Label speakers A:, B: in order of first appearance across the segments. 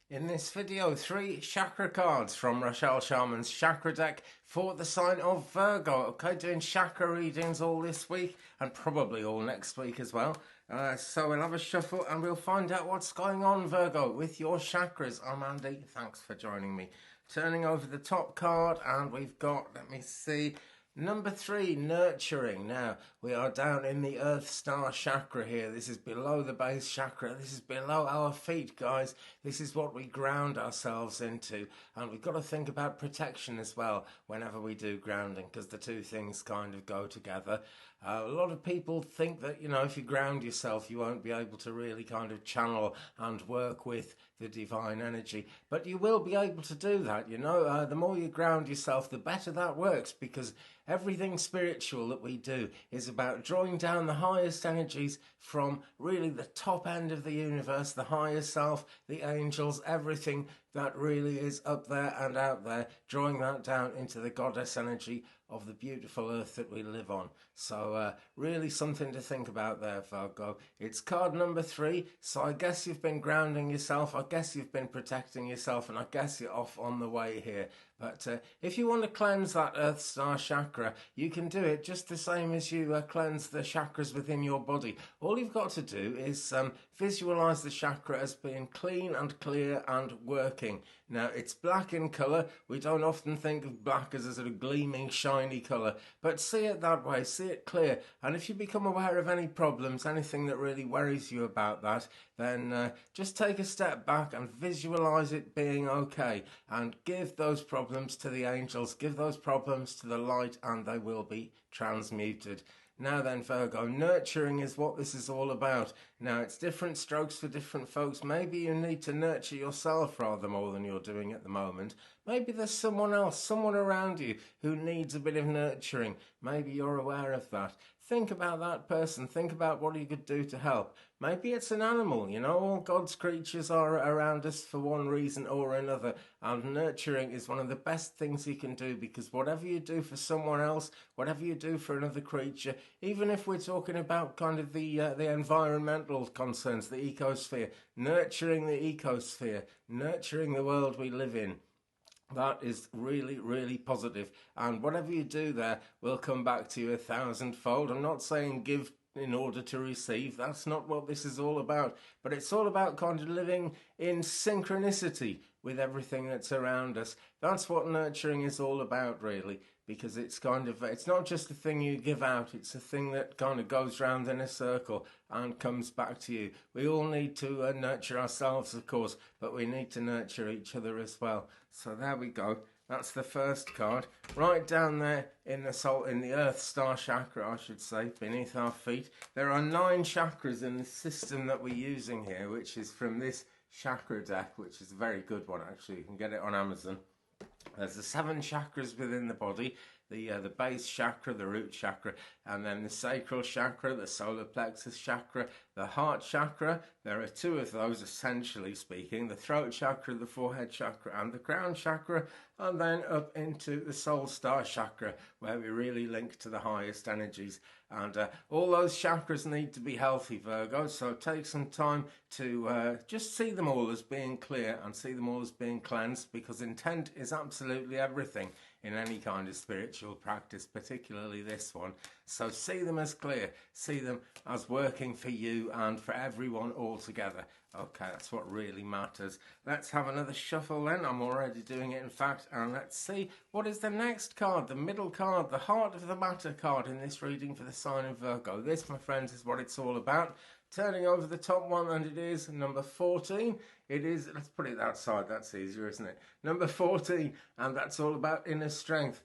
A: In this video, 3 chakra cards from Rochelle Sharman's chakra deck for the sign of Virgo. Okay, doing chakra readings all this week and probably all next week as well. So we'll have a shuffle and we'll find out what's going on, Virgo, with your chakras. I'm Andy. Thanks for joining me. Turning over the top card, and we've got, let me see, number 3, nurturing. Now, we are down in the Earth Star chakra here. This is below the base chakra. This is below our feet, guys. This is what we ground ourselves into. And we've got to think about protection as well whenever we do grounding, because the two things kind of go together. A lot of people think that, you know, if you ground yourself, you won't be able to really kind of channel and work with the divine energy. But you will be able to do that, you know. The more you ground yourself, the better that works, because everything spiritual that we do is about drawing down the highest energies from really the top end of the universe, the higher self, the angels, everything that really is up there and out there, drawing that down into the goddess energy of the beautiful earth that we live on. So really something to think about there, Virgo. It's card number 3, so I guess you've been grounding yourself, I guess you've been protecting yourself, and I guess you're off on the way here. But if you want to cleanse that Earth Star chakra, you can do it just the same as you cleanse the chakras within your body. All you've got to do is visualize the chakra as being clean and clear and working. Now, it's black in colour. We don't often think of black as a sort of gleaming, shiny colour, but see it that way, see it clear. And if you become aware of any problems, anything that really worries you about that, then just take a step back and visualise it being okay, and give those problems to the angels, give those problems to the light, and they will be transmuted. Now then, Virgo, nurturing is what this is all about. Now, it's different strokes for different folks. Maybe you need to nurture yourself rather more than you're doing at the moment. Maybe there's someone else, someone around you who needs a bit of nurturing. Maybe you're aware of that. Think about that person. Think about what you could do to help. Maybe it's an animal, you know. All God's creatures are around us for one reason or another. And nurturing is one of the best things you can do, because whatever you do for someone else, whatever you do for another creature, even if we're talking about kind of the environmental concerns, the ecosphere, nurturing the ecosphere, nurturing the world we live in, that is really, really positive. And whatever you do there will come back to you 1,000-fold. I'm not saying give in order to receive. That's not what this is all about. But it's all about kind of living in synchronicity with everything that's around us. That's what nurturing is all about, really. Because it's kind of, it's not just a thing you give out, it's a thing that kind of goes round in a circle and comes back to you. We all need to nurture ourselves, of course, but we need to nurture each other as well. So there we go. That's the first card. Right down there in the Earth Star chakra, I should say, beneath our feet. There are 9 chakras in the system that we're using here, which is from this chakra deck, which is a very good one, actually. You can get it on Amazon. There's the 7 chakras within the body, the base chakra, the root chakra, and then the sacral chakra, the solar plexus chakra, the heart chakra. There are 2 of those, essentially speaking, the throat chakra, the forehead chakra, and the crown chakra, and then up into the soul star chakra, where we really link to the highest energies. And all those chakras need to be healthy, Virgo, so take some time to just see them all as being clear and see them all as being cleansed, because intent is absolutely everything in any kind of spiritual practice, particularly this one. So see them as clear, see them as working for you and for everyone all together. Okay, that's what really matters. Let's have another shuffle then. I'm already doing it, in fact, and let's see what is the next card, the middle card, the heart of the matter card in this reading for the sign of Virgo. This, my friends, is what it's all about. Turning over the top one, and it is number 14. It is, let's put it outside, that's easier, isn't it? Number 14, and that's all about inner strength.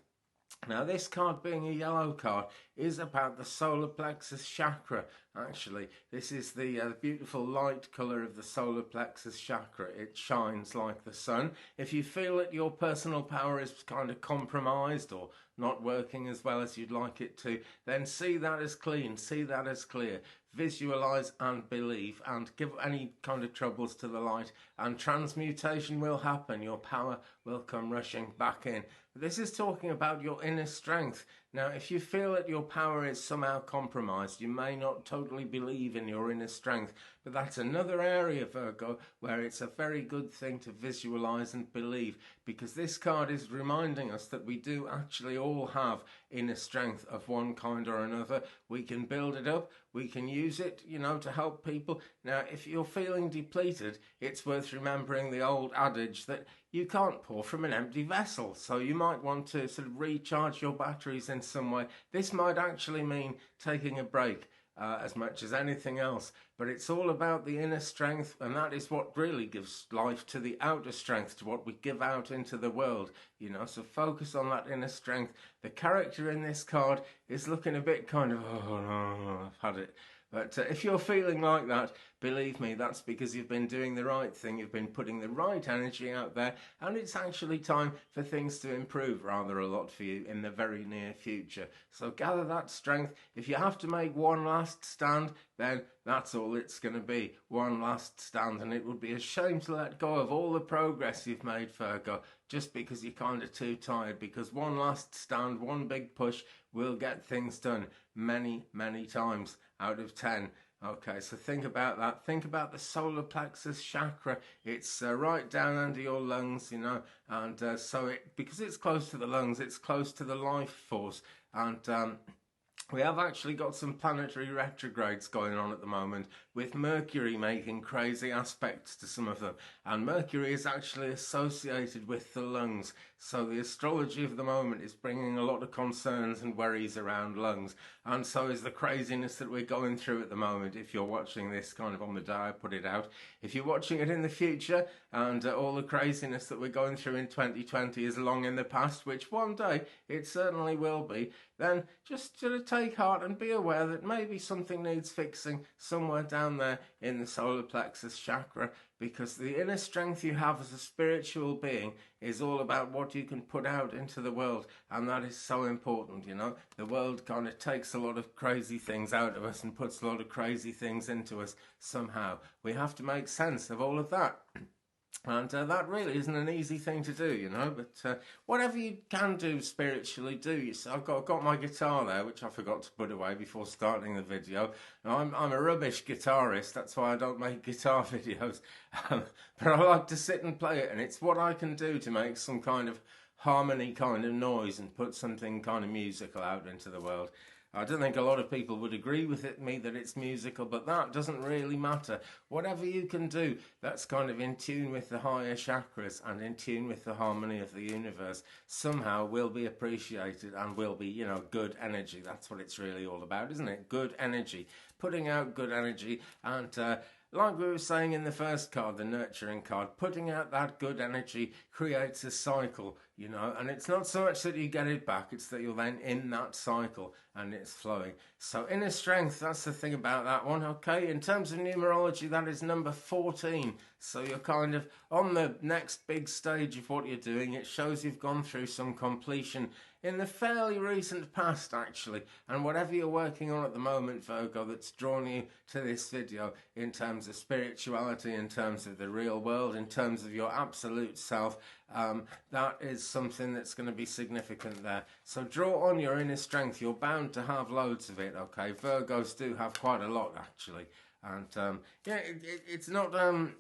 A: Now, this card, being a yellow card, is about the solar plexus chakra, actually. This is the beautiful light colour of the solar plexus chakra. It shines like the sun. If you feel that your personal power is kind of compromised or not working as well as you'd like it to, then see that as clean, see that as clear. Visualize and believe, and give any kind of troubles to the light, and transmutation will happen. Your power will come rushing back in. This is talking about your inner strength. Now, if you feel that your power is somehow compromised, you may not totally believe in your inner strength, but that's another area, Virgo, where it's a very good thing to visualize and believe, because this card is reminding us that we do actually all have inner strength of one kind or another. We can build it up, we can use it, to help people. Now, if you're feeling depleted, it's worth remembering the old adage that you can't pour from an empty vessel. So you might want to sort of recharge your batteries in some way. This might actually mean taking a break as much as anything else. But it's all about the inner strength, and that is what really gives life to the outer strength, to what we give out into the world. So focus on that inner strength. The character in this card is looking a bit kind of, oh no, I've had it. But if you're feeling like that, believe me, that's because you've been doing the right thing. You've been putting the right energy out there, and it's actually time for things to improve rather a lot for you in the very near future. So gather that strength. If you have to make one last stand, then that's all it's going to be, one last stand. And it would be a shame to let go of all the progress you've made, Virgo, just because you're kind of too tired, because one last stand, one big push will get things done many, many times out of 10. Okay, so think about that. Think about the solar plexus chakra. It's right down under your lungs, and because it's close to the lungs, it's close to the life force. And we have actually got some planetary retrogrades going on at the moment, with Mercury making crazy aspects to some of them. And Mercury is actually associated with the lungs. So the astrology of the moment is bringing a lot of concerns and worries around lungs. And so is the craziness that we're going through at the moment. If you're watching this kind of on the day I put it out, if you're watching it in the future, and all the craziness that we're going through in 2020 is long in the past, which one day it certainly will be, then just sort of take heart and be aware that maybe something needs fixing somewhere down there in the solar plexus chakra, because the inner strength you have as a spiritual being is all about what you can put out into the world, and that is so important. The world kind of takes a lot of crazy things out of us and puts a lot of crazy things into us somehow. We have to make sense of all of that. And that really isn't an easy thing to do, but whatever you can do spiritually, do. I've got my guitar there, which I forgot to put away before starting the video. Now, I'm a rubbish guitarist, that's why I don't make guitar videos, but I like to sit and play it, and it's what I can do to make some kind of harmony kind of noise and put something kind of musical out into the world. I don't think a lot of people would agree with me that it's musical, but that doesn't really matter. Whatever you can do that's kind of in tune with the higher chakras and in tune with the harmony of the universe somehow will be appreciated and will be, good energy. That's what it's really all about, isn't it? Good energy. Putting out good energy, and like we were saying in the first card, the nurturing card, putting out that good energy creates a cycle, and it's not so much that you get it back, it's that you're then in that cycle and it's flowing. So inner strength, that's the thing about that one, okay? In terms of numerology, that is number 14. So you're kind of on the next big stage of what you're doing. It shows you've gone through some completion in the fairly recent past, actually. And whatever you're working on at the moment, Virgo, that's drawn you to this video in terms of spirituality, in terms of the real world, in terms of your absolute self, that is something that's going to be significant there. So draw on your inner strength. You're bound to have loads of it, okay? Virgos do have quite a lot, actually. And it's not an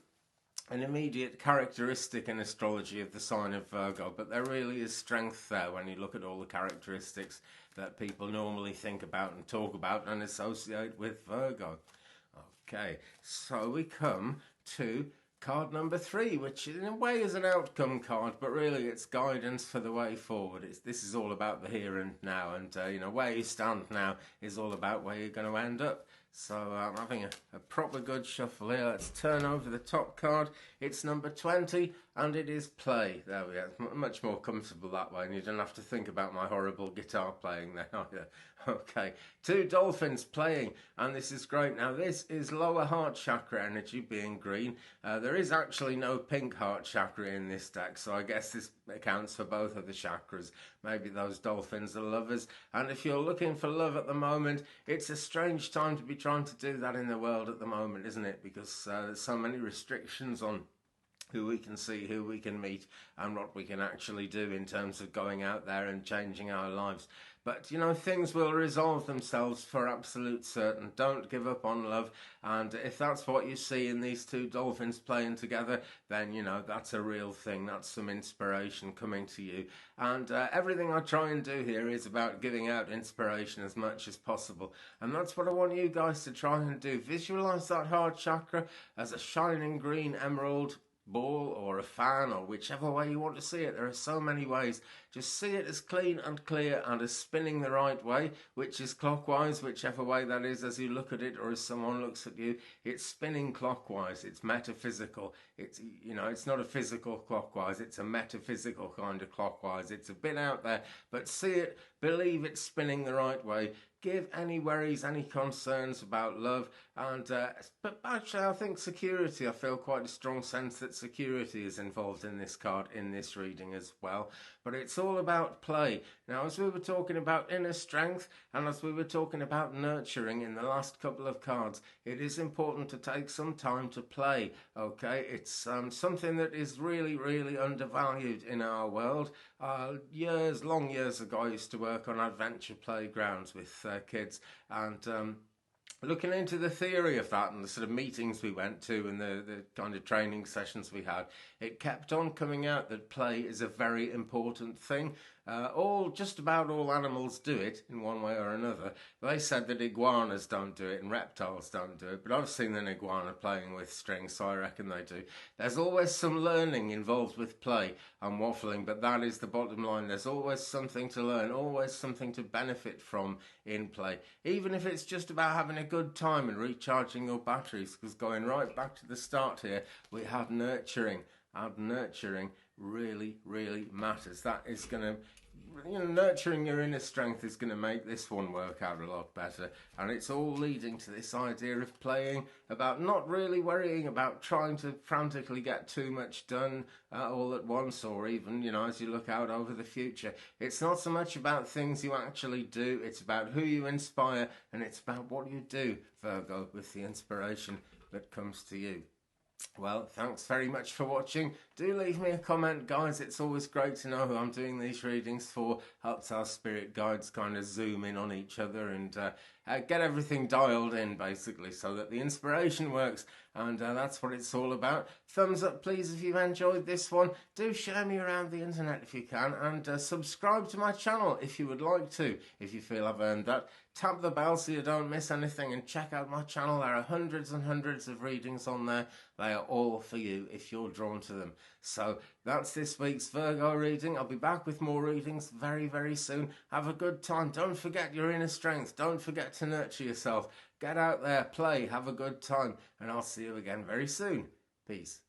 A: immediate characteristic in astrology of the sign of Virgo, but there really is strength there when you look at all the characteristics that people normally think about and talk about and associate with Virgo. Okay, so we come to card number 3, which in a way is an outcome card, but really it's guidance for the way forward. This is all about the here and now, and where you stand now is all about where you're going to end up. So I'm having a proper good shuffle here. Let's turn over the top card. It's number 20, and it is play. There we go. It's much more comfortable that way, and you don't have to think about my horrible guitar playing there, either. Okay, 2 dolphins playing, and this is great. Now, this is lower heart chakra energy being green. There is actually no pink heart chakra in this deck, so I guess this accounts for both of the chakras. Maybe those dolphins are lovers, and if you're looking for love at the moment, it's a strange time to be trying to do that in the world at the moment, isn't it? Because there's so many restrictions on who we can see, who we can meet, and what we can actually do in terms of going out there and changing our lives. But, you know, things will resolve themselves for absolute certain. Don't give up on love. And if that's what you see in these two dolphins playing together, then, you know, that's a real thing. That's some inspiration coming to you. And everything I try and do here is about giving out inspiration as much as possible. And that's what I want you guys to try and do. Visualize that heart chakra as a shining green emerald ball or a fan, or whichever way you want to see it. There are so many ways. Just see it as clean and clear and as spinning the right way, which is clockwise, whichever way that is as you look at it or as someone looks at you. It's spinning clockwise. It's metaphysical. It's, you know, it's not a physical clockwise. It's a metaphysical kind of clockwise. It's a bit out there, but see it, believe it's spinning the right way. Give any worries, any concerns about love, and but actually I think security, I feel quite a strong sense that security is involved in this card, in this reading as well. But it's all about play. Now, as we were talking about inner strength and as we were talking about nurturing in the last couple of cards, it is important to take some time to play, okay? It's something that is really, really undervalued in our world. Long years ago, I used to work on adventure playgrounds with kids, and looking into the theory of that and the sort of meetings we went to and the kind of training sessions we had, it kept on coming out that play is a very important thing. Just about all animals do it in one way or another. They said that iguanas don't do it and reptiles don't do it, but I've seen an iguana playing with strings, so I reckon they do. There's always some learning involved with play. I'm waffling, but that is the bottom line. There's always something to learn, always something to benefit from in play, even if it's just about having a good time and recharging your batteries, because going right back to the start here, we had nurturing. And nurturing really, really matters. That is going to, you know, nurturing your inner strength is going to make this one work out a lot better. And it's all leading to this idea of playing, about not really worrying about trying to frantically get too much done all at once, or even, you know, as you look out over the future. It's not so much about things you actually do, it's about who you inspire, and it's about what you do, Virgo, with the inspiration that comes to you. Well, thanks very much for watching. Do leave me a comment, guys. It's always great to know who I'm doing these readings for. Helps our spirit guides kind of zoom in on each other and get everything dialed in, basically, so that the inspiration works. And that's what it's all about. Thumbs up, please, if you've enjoyed this one. Do share me around the internet if you can. And subscribe to my channel if you would like to, if you feel I've earned that. Tap the bell so you don't miss anything, and check out my channel. There are hundreds and hundreds of readings on there. They are all for you if you're drawn to them. So that's this week's Virgo reading. I'll be back with more readings very, very soon. Have a good time. Don't forget your inner strength. Don't forget to nurture yourself. Get out there, play, have a good time, and I'll see you again very soon. Peace.